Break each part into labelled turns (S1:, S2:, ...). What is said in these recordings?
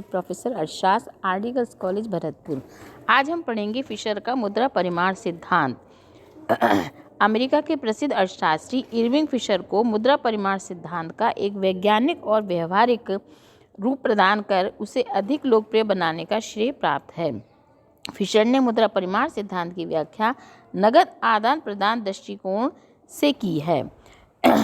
S1: Professor Arshad, RD girls college Bharatpur. आज हम पढ़ेंगे फिशर का मुद्रा परिमाण सिद्धांत। अमेरिका के प्रसिद्ध अर्थशास्त्री इरविंग फिशर को मुद्रा परिमाण सिद्धांत का एक वैज्ञानिक और व्यवहारिक रूप प्रदान कर उसे अधिक लोकप्रिय बनाने का श्रेय प्राप्त है। फिशर ने मुद्रा परिमाण सिद्धांत की व्याख्या नगद आदान प्रदान दृष्टिकोण से की है।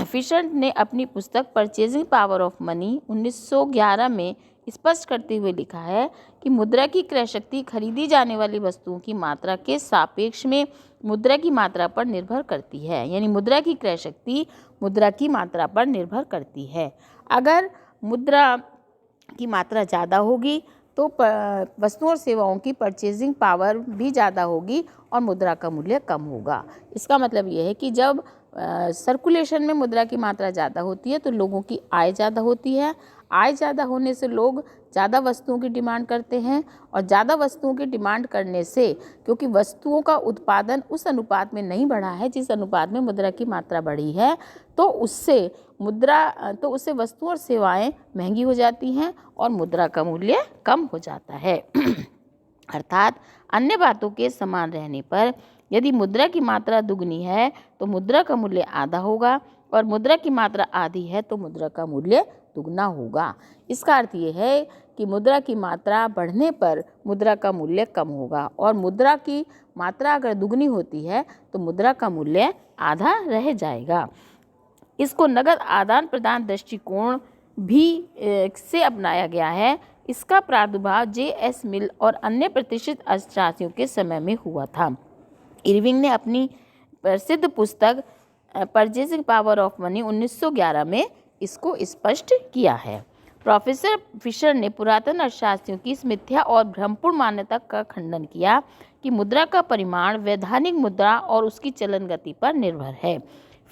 S1: फिशर ने अपनी पुस्तक परचेजिंग पावर ऑफ मनी 1911 में स्पष्ट करते हुए लिखा है कि मुद्रा की क्रय शक्ति खरीदी जाने वाली वस्तुओं की मात्रा के सापेक्ष में मुद्रा की मात्रा पर निर्भर करती है। यानी मुद्रा की क्रय शक्ति मुद्रा की मात्रा पर निर्भर करती है। अगर मुद्रा की मात्रा ज़्यादा होगी तो वस्तुओं और सेवाओं की परचेजिंग पावर भी ज़्यादा होगी और मुद्रा का मूल्य कम होगा। इसका मतलब यह है कि जब सर्कुलेशन में मुद्रा की मात्रा ज़्यादा होती है तो लोगों की आय ज़्यादा होती है। आय ज़्यादा होने से लोग ज़्यादा वस्तुओं की डिमांड करते हैं और ज़्यादा वस्तुओं की डिमांड करने से, क्योंकि वस्तुओं का उत्पादन उस अनुपात में नहीं बढ़ा है जिस अनुपात में मुद्रा की मात्रा बढ़ी है, तो उससे वस्तुओं और सेवाएं महंगी हो जाती हैं और मुद्रा का मूल्य कम हो जाता है। अर्थात अन्य बातों के समान रहने पर यदि मुद्रा की मात्रा दुगनी है तो मुद्रा का मूल्य आधा होगा और मुद्रा की मात्रा आधी है तो मुद्रा का मूल्य दुगना होगा। इसका अर्थ ये है कि मुद्रा की मात्रा बढ़ने पर मुद्रा का मूल्य कम होगा और मुद्रा की मात्रा अगर दुगनी होती है तो मुद्रा का मूल्य आधा रह जाएगा। इसको नगद आदान प्रदान दृष्टिकोण भी से अपनाया गया है। इसका प्रादुर्भाव J.S. मिल और अन्य प्रतिष्ठित अर्थशास्त्रियों के समय में हुआ था। इरविंग ने अपनी प्रसिद्ध पुस्तक परचेजिंग पावर ऑफ मनी 1911 में इसको स्पष्ट किया है। प्रोफेसर फिशर ने पुरातन अर्थशास्त्रियों की इस मिथ्या और भ्रमपूर्ण मान्यता का खंडन किया कि मुद्रा का परिमाण वैधानिक मुद्रा और उसकी चलन गति पर निर्भर है।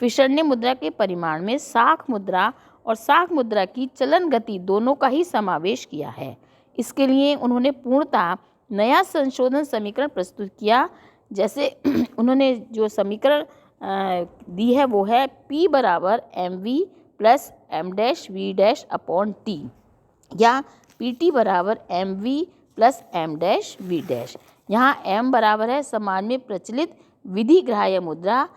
S1: फिशर ने मुद्रा के परिमाण में साख मुद्रा और साख मुद्रा की चलन गति दोनों का ही समावेश किया है। इसके लिए उन्होंने पूर्णतः नया संशोधन समीकरण प्रस्तुत किया। जैसे उन्होंने जो समीकरण दी है वो है P बराबर mv plus m dash v dash upon t या PT बराबर mv plus m dash v dash. यहाँ m बराबर है समाज में प्रचलित विधि ग्राह्य मुद्रा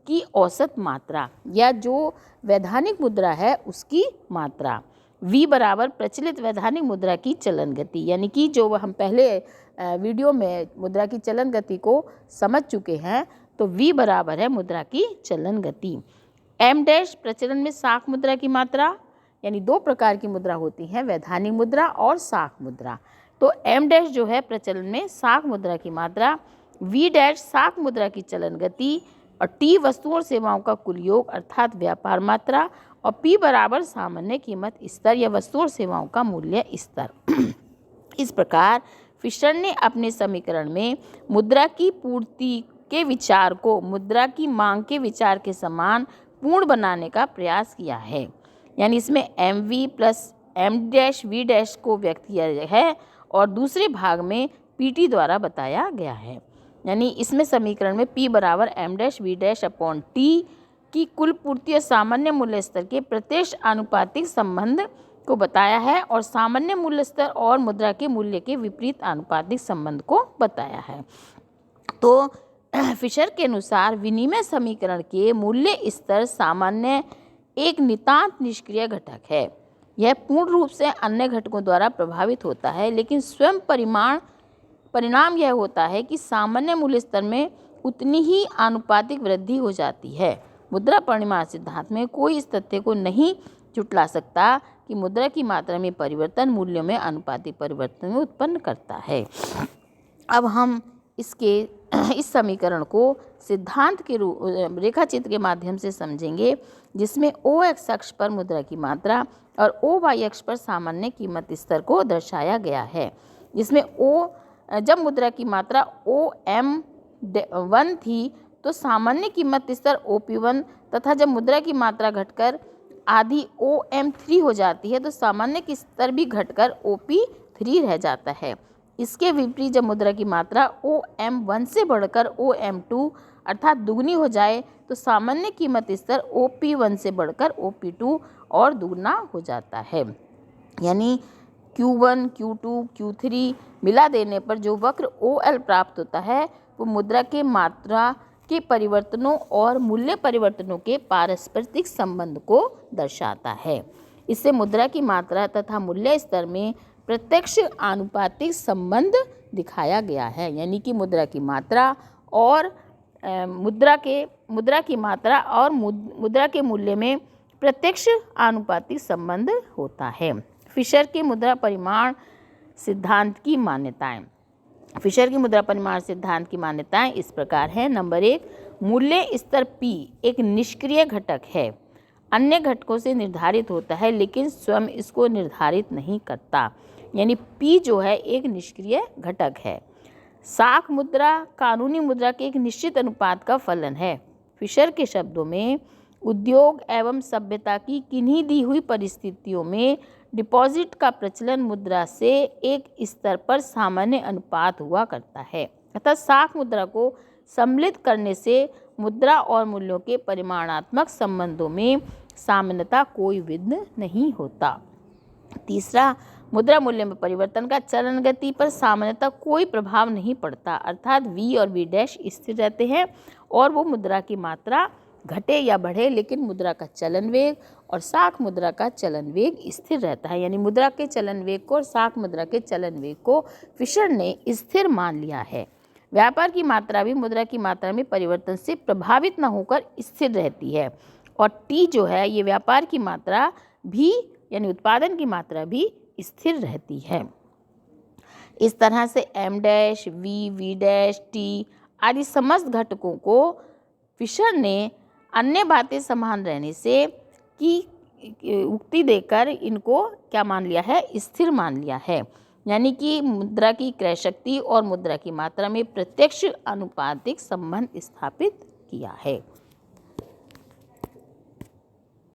S1: की औसत मात्रा या जो वैधानिक मुद्रा है उसकी मात्रा। v बराबर प्रचलित वैधानिक मुद्रा की चलन गति, यानी कि जो हम पहले वीडियो में मुद्रा की चलन गति को समझ चुके हैं, तो v बराबर है मुद्रा की चलन गति। m डैश प्रचलन में साख मुद्रा की मात्रा, यानी दो प्रकार की मुद्रा होती हैं, वैधानिक मुद्रा और साख मुद्रा। तो m डैश जो है प्रचलन में साख मुद्रा की मात्रा, v डैश साख मुद्रा की चलन गति और t वस्तुओं और सेवाओं का कुल योग अर्थात व्यापार मात्रा और p बराबर सामान्य कीमत स्तर या वस्तुओं और सेवाओं का मूल्य स्तर। इस प्रकार फिशर ने अपने समीकरण में मुद्रा की पूर्ति के विचार को मुद्रा की मांग के विचार के समान पूर्ण बनाने का प्रयास किया है। यानी इसमें mv plus m dash v dash को व्यक्त किया है और दूसरे भाग में pt द्वारा बताया गया है। यानी इसमें समीकरण में p बराबर m dash v dash upon t की कुल पूर्ति और सामान्य मूल्य स्तर के प्रत्यक्ष आनुपातिक संबंध को बताया है और सामान्य मूल्य स्तर और मुद्रा के मूल्य के विपरीत आनुपातिक संबंध को बताया है। तो फिशर के अनुसार विनिमय समीकरण के मूल्य स्तर सामान्य एक नितांत निष्क्रिय घटक है। यह पूर्ण रूप से अन्य घटकों द्वारा प्रभावित होता है, लेकिन स्वयं परिणाम यह होता है कि सामान्य मूल्य स्तर में उतनी ही आनुपातिक वृद्धि हो जाती है। मुद्रा परिमाण सिद्धांत में कोई इस तथ्य को नहीं झुठला सकता कि मुद्रा की मात्रा में परिवर्तन मूल्यों में आनुपातिक परिवर्तन में उत्पन्न करता है। अब हम इस समीकरण को सिद्धांत के रेखा चित्र के माध्यम से समझेंगे, जिसमें OX अक्ष पर मुद्रा की मात्रा और OY अक्ष पर सामान्य कीमत स्तर को दर्शाया गया है। जिसमें जब मुद्रा की मात्रा OM1 थी तो सामान्य कीमत स्तर OP1 तथा जब मुद्रा की मात्रा घटकर आधी OM3 हो जाती है तो सामान्य की स्तर भी घटकर OP3 रह जाता है। इसके विपरीत जब मुद्रा की मात्रा OM1 से बढ़कर OM2 अर्थात दुगनी हो जाए तो सामान्य कीमत स्तर OP1 से बढ़कर OP2 और दुगना हो जाता है। यानी Q1, Q2, Q3 मिला देने पर जो वक्र OL प्राप्त होता है वो मुद्रा के मात्रा के परिवर्तनों और मूल्य परिवर्तनों के पारस्परिक संबंध को दर्शाता है। इससे मुद्रा की मात्रा तथा मूल्य स्तर में प्रत्यक्ष आनुपातिक संबंध दिखाया गया है। यानी कि मुद्रा की मात्रा और मुद्रा के मूल्य में प्रत्यक्ष आनुपातिक संबंध होता है। फिशर के मुद्रा परिमाण सिद्धांत की मान्यताएं। फिशर की मुद्रा परिमाण सिद्धांत की मान्यताएं इस प्रकार हैं। नंबर 1, मूल्य स्तर P एक निष्क्रिय घटक है, अन्य घटकों से निर्धारित होता है लेकिन स्वयं इसको निर्धारित नहीं करता। यानी P जो है एक निष्क्रिय घटक है। साख मुद्रा कानूनी मुद्रा के एक निश्चित अनुपात का फलन है। फिशर के शब्दों में उद्योग एवं सभ्यता की किन्हीं दी हुई परिस्थितियों में डिपॉजिट का प्रचलन मुद्रा से एक स्तर पर सामान्य अनुपात हुआ करता है। अतः साख मुद्रा को सम्मिलित करने से मुद्रा और मूल्यों के परिमाणात्मक संबंधों में सामान्यता कोई विघ्न नहीं होता। तीसरा, मुद्रा मूल्य में परिवर्तन का चलन गति पर सामान्यतः कोई प्रभाव नहीं पड़ता, अर्थात V और V' स्थिर रहते हैं और वो मुद्रा की मात्रा घटे या बढ़े, लेकिन मुद्रा का चलन वेग और साख मुद्रा का चलन वेग स्थिर रहता है। यानी मुद्रा के चलन वेग को और साख मुद्रा के चलन वेग को फिशर ने स्थिर मान लिया है। व्यापार की मात्रा भी मुद्रा की मात्रा में परिवर्तन से प्रभावित न होकर स्थिर रहती है और T जो है ये व्यापार की मात्रा भी यानी उत्पादन की मात्रा भी स्थिर रहती है। इस तरह से M', V, V', T आदि समस्त घटकों को फिशर ने अन्य बातें समान रहने से की उक्ति देकर इनको क्या मान लिया है, स्थिर मान लिया है। यानी कि मुद्रा की क्रय शक्ति और मुद्रा की मात्रा में प्रत्यक्ष आनुपातिक संबंध स्थापित किया है।